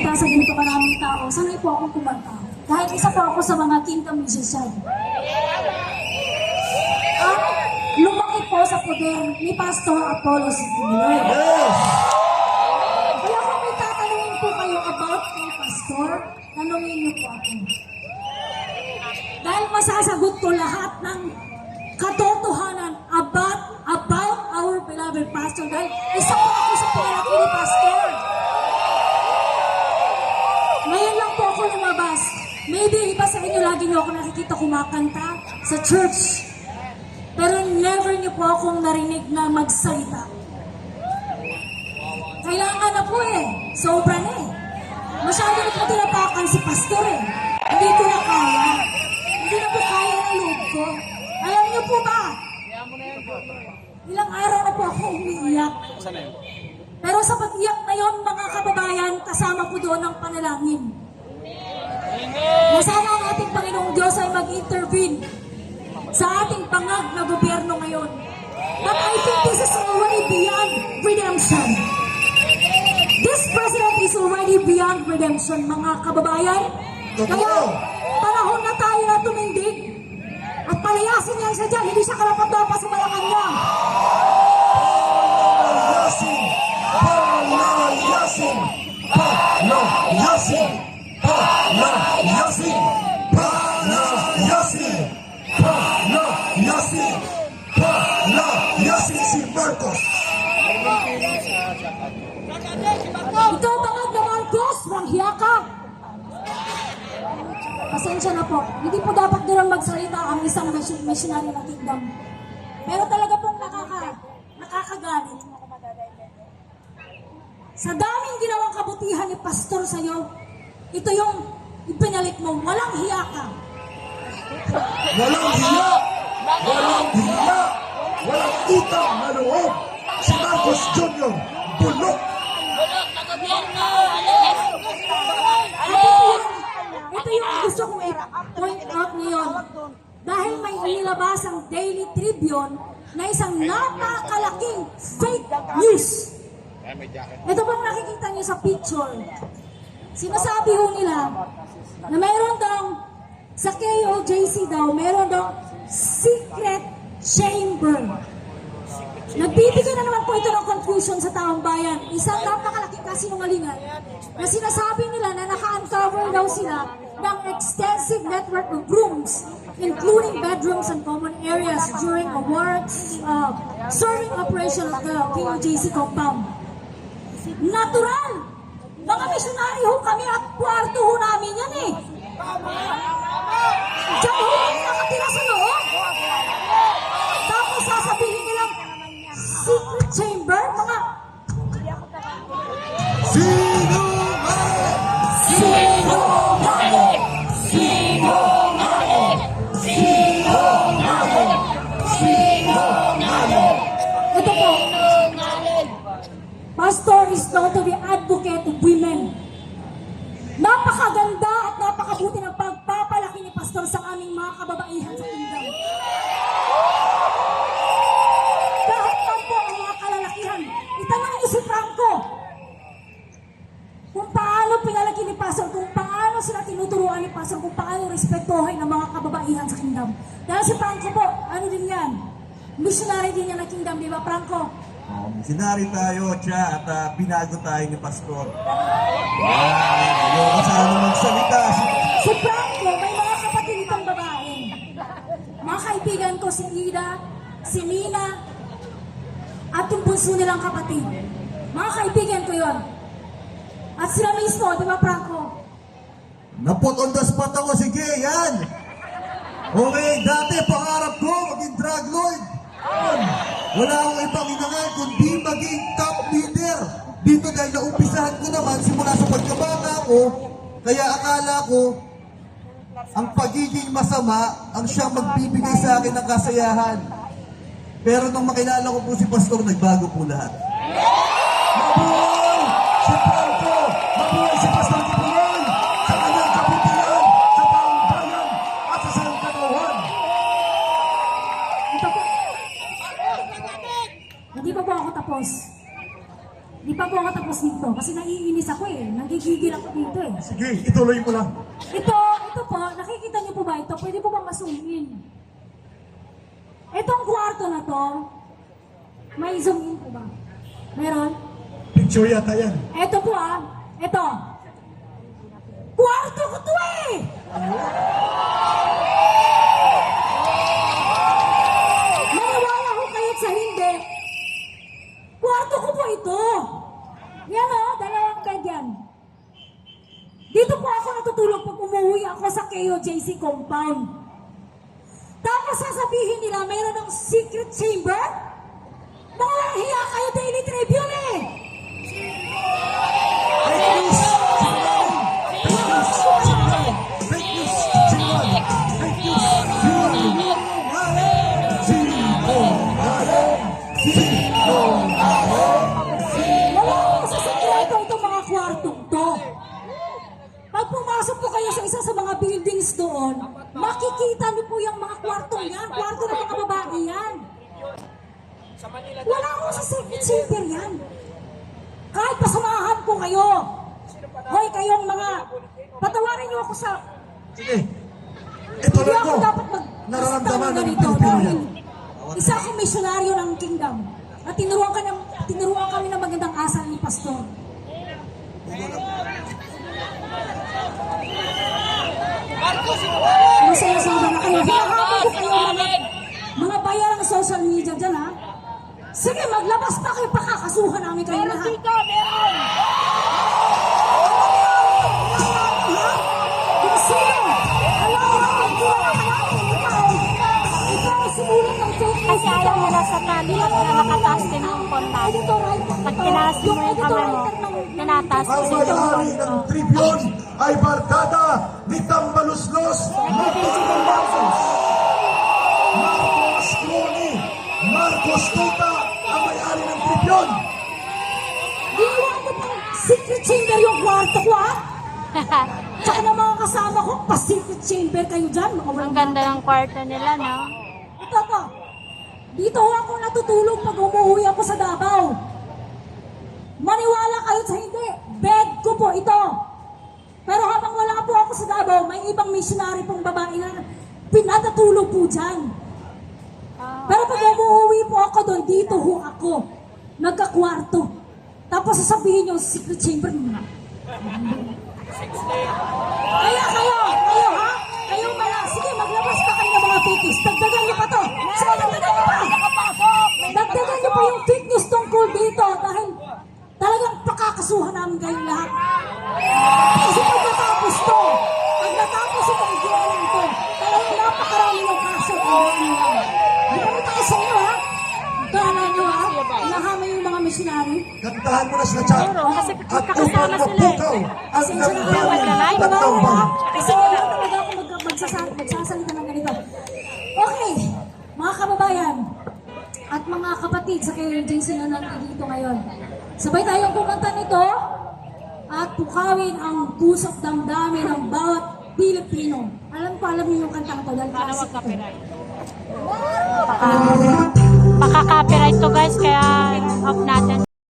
magsalita sa ganito karaming tao, sanay po akong kumanta. Dahil isa po ako sa mga kingdom musician. At lumaki po sa poder ni Pastor Apollo Sitimiloy. Kaya kung may tatanungin po kayo about kay Pastor, tanungin niyo po ako. Dahil masasagot ko lahat ng katotohanan about our beloved Pastor. Dahil isa po ako sa pinalaki ni Pastor. Ngayon lang po ako lumabas. Maybe iba sa inyo lagi niyo ako nakikita kumakanta sa church. Pero never niyo po akong narinig na magsalita. Kailangan na po eh. Sobra na eh. Masyado na po tinapakan si Pastor eh. Hindi ko na kaya. Hindi na po kaya ng loob ko. Alam niyo po ba? Ilang araw na po ako umiiyak. Pero sa pag-iyak na yon, mga kababayan, kasama po doon ang panalangin. Na sana ang ating Panginoong Diyos ay mag-intervene sa ating pangag na gobyerno ngayon. But I think this is already beyond redemption. This president is already beyond redemption, mga kababayan. Kaya panahon na tayo na tumindig at palayasin niya siya dyan. Hindi siya karapat-dapat sa Malacanang. Palayasin! Palayasin! Palayasin! Palayasin! Palayasin! Palayasin si Marcos! Ikaw bangag na Marcos, manghiya ka. Pasensya na po. Hindi po dapat doon magsalita ang isang missionary ng kingdom. Pero talaga pong nakakagalit. Sa daming ginawang kabutihan ni Pastor sa'yo, ito yung ipinalit mo. Walang hiya ka. Walang hiya! Walang hiya! Walang utang na loob! Si Marcos Jr. bulok! Ito yung gusto kong i-point out ngayon. Dahil may inilabas ang Daily Tribune na isang napakalaking fake news. Ito bang nakikita niyo sa picture? Sinasabi ho nila na mayroon daw sa KOJC daw, mayroon daw secret chamber. Nagbibigay na naman po ito ng confusion sa taong bayan. Isang napakalaking kasinungalingan na sinasabi nila na naka-uncover daw sila ng extensive network of rooms, including bedrooms and common areas during a serving operation of the KOJC compound. Natural! Mga misyonari ho kami at kwarto ho namin yan eh. Diyan ho kami nakatira sa loob. Tapos sasabihin nilang secret chamber, mga Sinungaling! sinungaling! Sinungaling! Sinungaling! Sinungaling! Ito po, Pastor is known to be advocate of women. Napakaganda at napakabuti ng pagpapalaki ni Pastor sa aming mga kababaihan sa kingdom. Kahit man po ang mga kalalakihan, itanong niyo si Franco kung paano pinalaki ni Pastor, kung paano sila tinuturuan ni Pastor, kung paano respetuhin ang mga kababaihan sa kingdom. Dahil si Franco po, ano din yan? Missionary din yan ng kingdom, di ba Franco? Sinari tayo, siya, at binago tayo ni Pastor. Ayoko sana magsalita. Si Franco, may mga kapatid itong babae. Mga kaibigan ko, si Ida, si Nina, at yung bunso nilang kapatid. Mga kaibigan ko yon. At sila mismo, di ba Franco? Naput on the spot ako, sige, yan. Okay, dati pangarap ko maging drug lord. Wala akong ibang inangan kundi maging top leader. Dito dahil naumpisahan ko naman simula sa pagkabata ko, kaya akala ko ang pagiging masama ang siyang magbibigay sa akin ng kasayahan. Pero nung makilala ko po si Pastor, nagbago po lahat. Mabuhay si Franco! Mabuhay si Pastor Kipunan! Sa kanyang kabutihan, sa taong bayan, at sa sangkatauhan! Ito po. Hindi pa po ako tapos. Hindi pa po ako tapos dito. Kasi naiinis ako eh. Nagigigil Gigigil ako dito eh. Sige, ituloy mo lang. Ito po, nakikita niyo po ba ito? Pwede po bang ma-zoom in? Itong kwarto na to, may zoom in po ba? Meron? Picture yata yan. Ito po ito. Kwarto ko to eh! Maniwala ko kayo't sa hindi. Kwarto ko po ito. Yan dalawang bed yan. Dito po ako natutulog pag umuwi ako sa KOJC compound. Tapos sasabihin nila, mayroon ng secret chamber? Mga walang hiya kayo, Daily Tribune eh! Fake news! Fake news! Sinungaling! Fake news! Sinungaling! Wala akong sasakrito itong mga kwartong to. Pag pumasok po kayo sa isa sa mga buildings doon, makikita niyo po yung mga kwartong yan. Kwarto ng mga babae yan. Wala akong sa secret chamber yan. Kahit pasamahan ko kayo. Hoy, kayong mga, patawarin niyo ako sa, Sige, ituloy hindi mo. ako dapat Nararamdaman ng ganito Pilipino dahil yan. isa akong misyonaryo ng kingdom. At tinuruan kami ng magandang asal ni Pastor. Ang saya-saya na kayo. Hinahabol ko kayo mga bayarang social media dyan ha. Sige, maglabas pa kayo, pakakasuhan namin kayo lahat. Kung sino? Alam mo, ikaw sumulat ng fake news. Kasi ayaw nila sa tali na nakataas din yung kontak. Pag tinaas mo yung camera mo, tinataas Ang mo may-ari ng Tribune ay barkada ni Tambaluslos Marcos Crony, Marcos Tuta ang may-ari ng Tribune. Ginawa ko pang secret chamber yung kwarto ko ha. Tsaka ng mga kasama ko, pa-secret chamber kayo dyan. Mga Ang walang ganda ng kwarto nila, no? Ito. Dito ako natutulog pag umuwi ako sa Davao. Maniwala kayo sa hindi. Bed ko po ito. Pero habang wala po ako sa Davao, may ibang missionary pong babae na pinatutulog po dyan. Pero pag umuwi po ako doon, dito ho ako. Nagkakwarto. Tapos sasabihin nyo, secret chamber. Kaya kayo ha? Kayo mga, sige, maglabas pa kayo ng mga fake news. Dagdagan nyo pa to. Sige, dagdagan nyo pa. Dagdagan nyo pa yung fake news tungkol dito dahil talagang pakakasuhan namin kayong lahat. Kasi pag natapos itong giyalan ko, talagang napakarami ng kaso. Di ba tayo sa inyo ha? Kala nyo ha? Nahamay yung mga missionary. Kantahan mo na sila chat Kasi at magkakasama upang sila eh. mapukaw ang damdamin ng taumbayan. Kasi wala talaga ako magsasalita ng ganito. Okay, mga kababayan at mga kapatid sa KOJC na nandito ngayon. Sabay tayong kumanta nito at pukawin ang puso't damdamin ng bawat Pilipino. Alam niyo yung kantang to dahil classic to. Baka copyright to guys, kaya off natin.